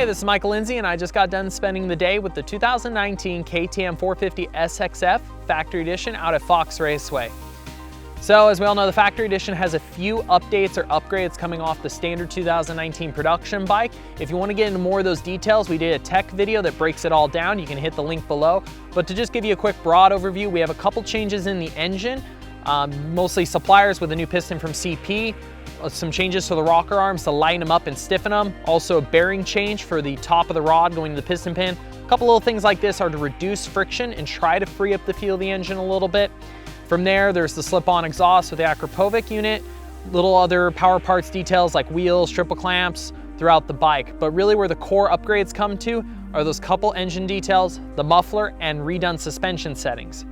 Hey, this is Michael Lindsay, and I just got done spending the day with the 2019 KTM 450 SXF Factory Edition out at Fox Raceway. So as we all know, the Factory Edition has a few updates or upgrades coming off the standard 2019 production bike. If you want to get into more of those details, we did a tech video that breaks it all down. You can hit the link below. But to just give you a quick broad overview, we have a couple changes in the engine, mostly suppliers with a new piston from CP, some changes to the rocker arms to lighten them up and stiffen them. Also a bearing change for the top of the rod going to the piston pin. A couple little things like this are to reduce friction and try to free up the feel of the engine a little bit. From there, there's the slip-on exhaust with the Acropolis unit, little other power parts details like wheels, triple clamps throughout the bike. But really where the core upgrades come to are those couple engine details, the muffler, and redone suspension settings.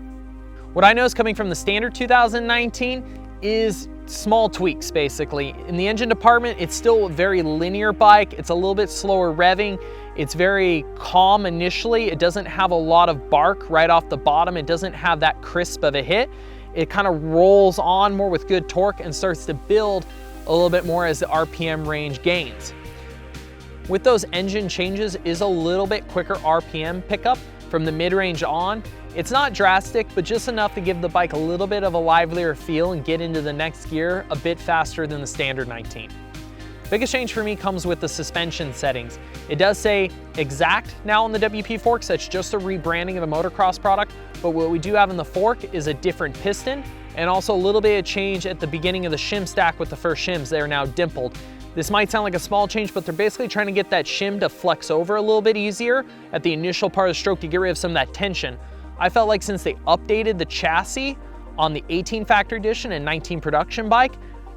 What I noticed coming from the standard 2019 is small tweaks, basically. In the engine department, it's still a very linear bike. It's a little bit slower revving. It's very calm initially. It doesn't have a lot of bark right off the bottom. It doesn't have that crisp of a hit. It kind of rolls on more with good torque and starts to build a little bit more as the RPM range gains. With those engine changes is a little bit quicker RPM pickup from the mid-range on. It's not drastic, but just enough to give the bike a little bit of a livelier feel and get into the next gear a bit faster than the standard 19. Biggest change for me comes with the suspension settings. It does say exact now on the WP forks. That's just a rebranding of the motocross product, but what we do have in the fork is a different piston and also a little bit of change at the beginning of the shim stack with the first shims. They are now dimpled. This might sound like a small change, but they're basically trying to get that shim to flex over a little bit easier at the initial part of the stroke to get rid of some of that tension. I felt like since they updated the chassis on the 18 Factory Edition and 19 production bike,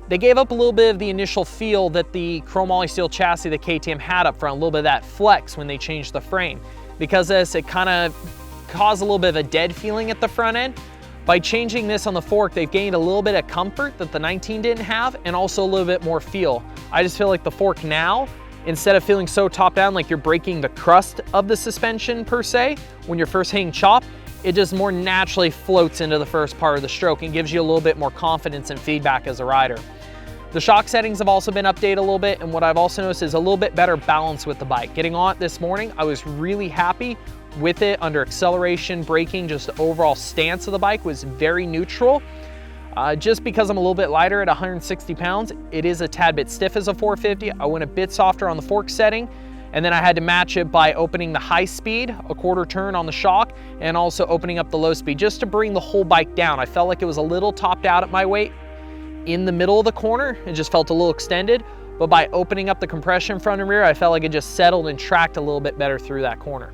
they gave up a little bit of the initial feel that the chrome poly steel chassis that KTM had up front, a little bit of that flex when they changed the frame. Because of this, it kind of caused a little bit of a dead feeling at the front end. By changing this on the fork, they've gained a little bit of comfort that the 19 didn't have and also a little bit more feel. I just feel like the fork now, instead of feeling so top down like you're breaking the crust of the suspension per se, when you're first hitting chop, it just more naturally floats into the first part of the stroke and gives you a little bit more confidence and feedback as a rider. The shock settings have also been updated a little bit, and what I've also noticed is a little bit better balance with the bike. Getting on it this morning, I was really happy with it under acceleration, braking, just the overall stance of the bike was very neutral. Just because I'm a little bit lighter at 160 pounds, it is a tad bit stiff as a 450. I went a bit softer on the fork setting, and then I had to match it by opening the high speed, a quarter turn on the shock, and also opening up the low speed just to bring the whole bike down. I felt like it was a little topped out at my weight in the middle of the corner. It just felt a little extended, but by opening up the compression front and rear, I felt like it just settled and tracked a little bit better through that corner.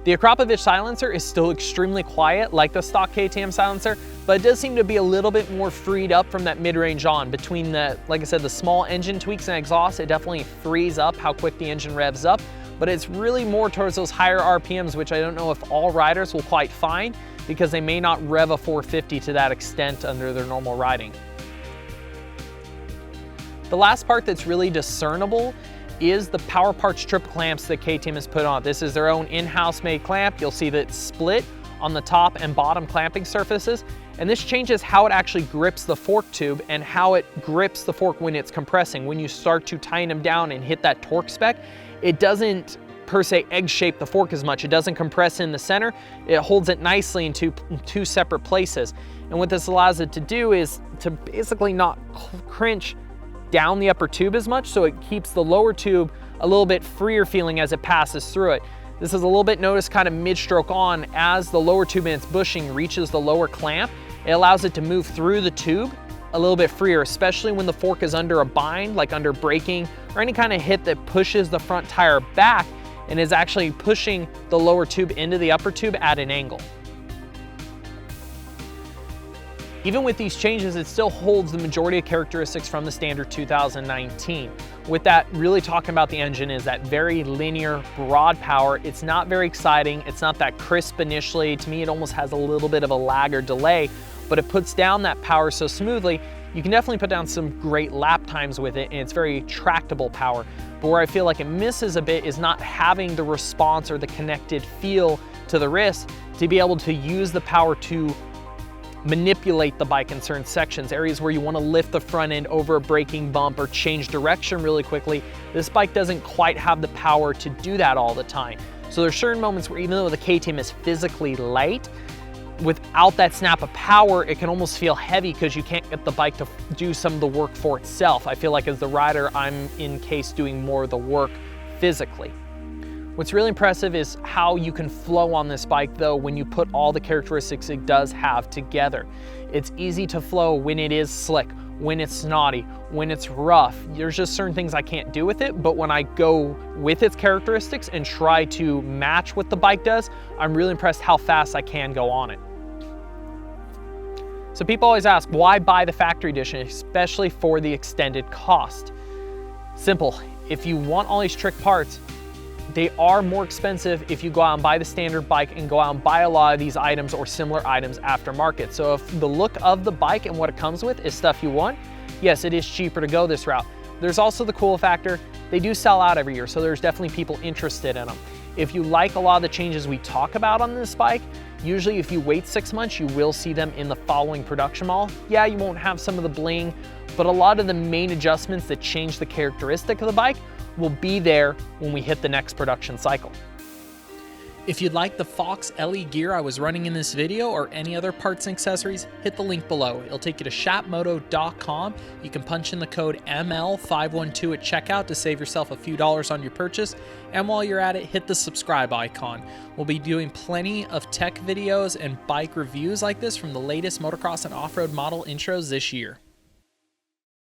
The Acropolis silencer is still extremely quiet like the stock KTM silencer, but it does seem to be a little bit more freed up from that mid-range on. Between the, like I said, the small engine tweaks and exhaust, it definitely frees up how quick the engine revs up, but it's really more towards those higher RPMs, which I don't know if all riders will quite find because they may not rev a 450 to that extent under their normal riding. The last part that's really discernible is the Powerpart strip clamps that KTM has put on. This is their own in-house made clamp. You'll see that it's split on the top and bottom clamping surfaces, and this changes how it actually grips the fork tube and how it grips the fork when it's compressing. When you start to tighten them down and hit that torque spec, it doesn't per se egg shape the fork as much. It doesn't compress in the center. It holds it nicely in two separate places. And what this allows it to do is to basically not cringe down the upper tube as much, so it keeps the lower tube a little bit freer feeling as it passes through it. This is a little bit noticed kind of mid-stroke on as the lower tube in its bushing reaches the lower clamp. It allows it to move through the tube a little bit freer, especially when the fork is under a bind, like under braking or any kind of hit that pushes the front tire back and is actually pushing the lower tube into the upper tube at an angle. Even with these changes, it still holds the majority of characteristics from the standard 2019. With that, really talking about the engine is that very linear, broad power. It's not very exciting. It's not that crisp initially. To me, it almost has a little bit of a lag or delay, but it puts down that power so smoothly. You can definitely put down some great lap times with it, and it's very tractable power. But where I feel like it misses a bit is not having the response or the connected feel to the wrist to be able to use the power to manipulate the bike in certain sections, areas where you want to lift the front end over a braking bump or change direction really quickly. This bike doesn't quite have the power to do that all the time. So there's certain moments where even though the KTM is physically light, without that snap of power, it can almost feel heavy because you can't get the bike to do some of the work for itself. I feel like as the rider, I'm in case doing more of the work physically. What's really impressive is how you can flow on this bike though when you put all the characteristics it does have together. It's easy to flow when it is slick, when it's snotty, when it's rough. There's just certain things I can't do with it, but when I go with its characteristics and try to match what the bike does, I'm really impressed how fast I can go on it. So people always ask, why buy the factory edition, especially for the extended cost? Simple, if you want all these trick parts, they are more expensive if you go out and buy the standard bike and go out and buy a lot of these items or similar items aftermarket. So if the look of the bike and what it comes with is stuff you want, yes, it is cheaper to go this route. There's also the cool factor, they do sell out every year, so there's definitely people interested in them. If you like a lot of the changes we talk about on this bike, usually if you wait 6 months, you will see them in the following production model. Yeah, you won't have some of the bling, but a lot of the main adjustments that change the characteristic of the bike will be there when we hit the next production cycle. If you'd like the Fox LE gear I was running in this video or any other parts and accessories, hit the link below. It'll take you to shopmoto.com. You can punch in the code ML512 at checkout to save yourself a few dollars on your purchase. And while you're at it, hit the subscribe icon. We'll be doing plenty of tech videos and bike reviews like this from the latest motocross and off-road model intros this year.